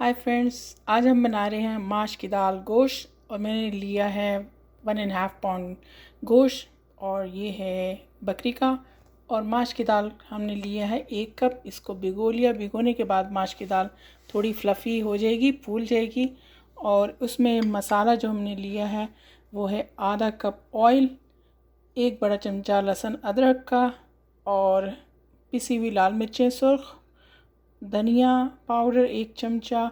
Hi friends, आज हम बना रहे हैं माश की दाल गोश्त। और मैंने लिया है 1.5 पाउंड गोश्त और ये है बकरी का। और माश की दाल हमने लिया है 1 कप। इसको भिगो लिया। भिगोने के बाद माश की दाल थोड़ी फ्लफ़ी हो जाएगी, फूल जाएगी। और उसमें मसाला जो हमने लिया है वो है आधा कप ऑयल, 1 बड़ा चमचा लहसुन अदरक का, और पिसी हुई लाल मिर्चें सुर्ख, धनिया पाउडर 1 चमचा,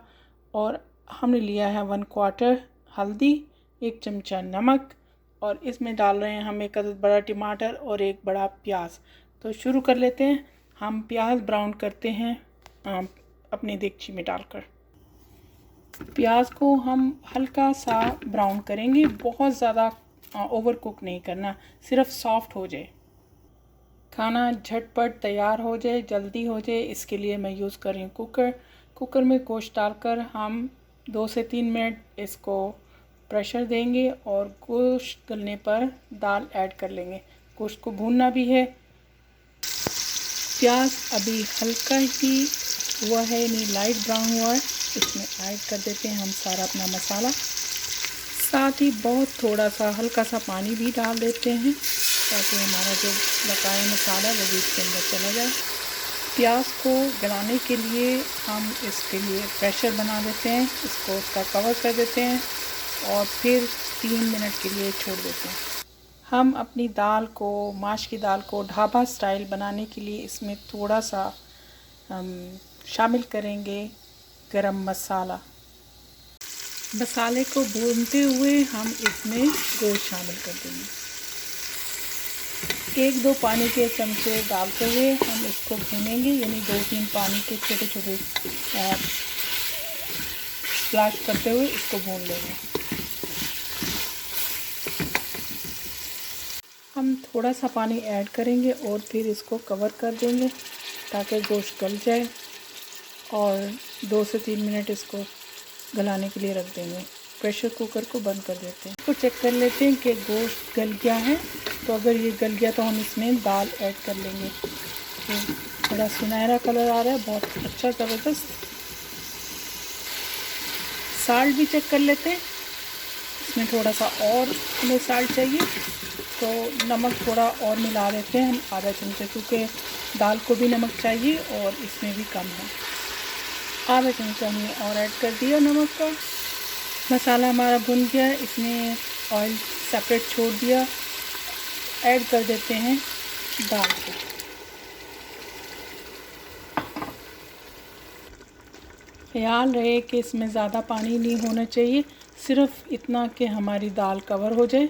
और हमने लिया है 1/4 हल्दी, 1 चमचा नमक। और इसमें डाल रहे हैं हम 1 अदद बड़ा टमाटर और 1 बड़ा प्याज। तो शुरू कर लेते हैं। हम प्याज ब्राउन करते हैं अपनी देगची में डालकर। प्याज को हम हल्का सा ब्राउन करेंगे, बहुत ज़्यादा ओवर कुक नहीं करना, सिर्फ सॉफ्ट हो जाए। खाना झटपट तैयार हो जाए, जल्दी हो जाए, इसके लिए मैं यूज़ कर रही हूँ कुकर में गोश्त डालकर हम 2 से 3 मिनट इसको प्रेशर देंगे और गोश्त गलने पर दाल ऐड कर लेंगे। गोश्त को भूनना भी है। प्याज अभी हल्का ही हुआ है, यानी लाइट ब्राउन हुआ है। इसमें ऐड कर देते हैं हम सारा अपना मसाला। साथ ही बहुत थोड़ा सा हल्का सा पानी भी डाल देते हैं ताकि हमारा जो बकाया मसाला है वो भी इसके अंदर चला जाए। प्याज को गलाने के लिए हम इसके लिए प्रेशर बना देते हैं, इसको उसका कवर कर देते हैं और फिर 3 मिनट के लिए छोड़ देते हैं। हम अपनी दाल को, माश की दाल को ढाबा स्टाइल बनाने के लिए इसमें थोड़ा सा हम शामिल करेंगे गरम मसाला। मसाले को भूनते हुए हम इसमें गोश्त शामिल कर देंगे। 1-2 पानी के चमचे डालते हुए हम इसको भूनेंगे, यानी 2-3 पानी के छोटे छोटे स्प्लैश करते हुए इसको भून लेंगे। हम थोड़ा सा पानी ऐड करेंगे और फिर इसको कवर कर देंगे ताकि गोश्त गल जाए, और 2 से 3 मिनट इसको गलाने के लिए रख देंगे। प्रेशर कुकर को बंद कर देते हैं। इसको चेक कर लेते हैं कि गोश्त गल गया है। तो अगर ये गल गया तो हम इसमें दाल ऐड कर लेंगे। तो थोड़ा सुनहरा कलर आ रहा है, बहुत अच्छा ज़बरदस्त। साल्ट भी चेक कर लेते हैं। इसमें थोड़ा सा और हमें साल्ट चाहिए तो नमक थोड़ा और मिला देते हैं हम, आधा चमचा, क्योंकि दाल को भी नमक चाहिए और इसमें भी कम है। आधा चमचा हमने और ऐड कर दिया नमक का। मसाला हमारा भुन गया, इसमें ऑयल सेपरेट छोड़ दिया। ऐड कर देते हैं दाल को। ख्याल रहे कि इसमें ज़्यादा पानी नहीं होना चाहिए, सिर्फ इतना कि हमारी दाल कवर हो जाए।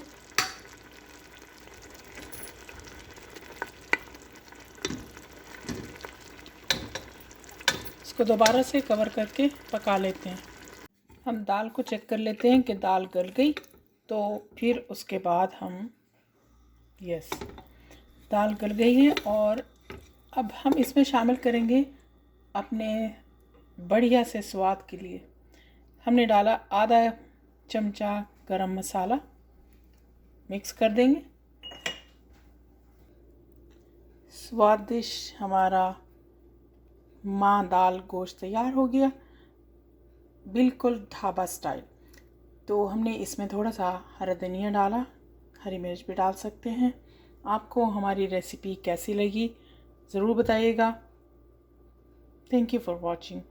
इसको दोबारा से कवर करके पका लेते हैं। हम दाल को चेक कर लेते हैं कि दाल गल गई। तो फिर उसके बाद हम दाल गल गई है और अब हम इसमें शामिल करेंगे अपने बढ़िया से स्वाद के लिए। हमने डाला आधा चमचा गरम मसाला, मिक्स कर देंगे। स्वादिष्ट हमारा माँ दाल गोश्त तैयार हो गया, बिल्कुल ढाबा स्टाइल। तो हमने इसमें थोड़ा सा हरा धनिया डाला, हरी मिर्च भी डाल सकते हैं। आपको हमारी रेसिपी कैसी लगी ज़रूर बताइएगा। Thank you for watching.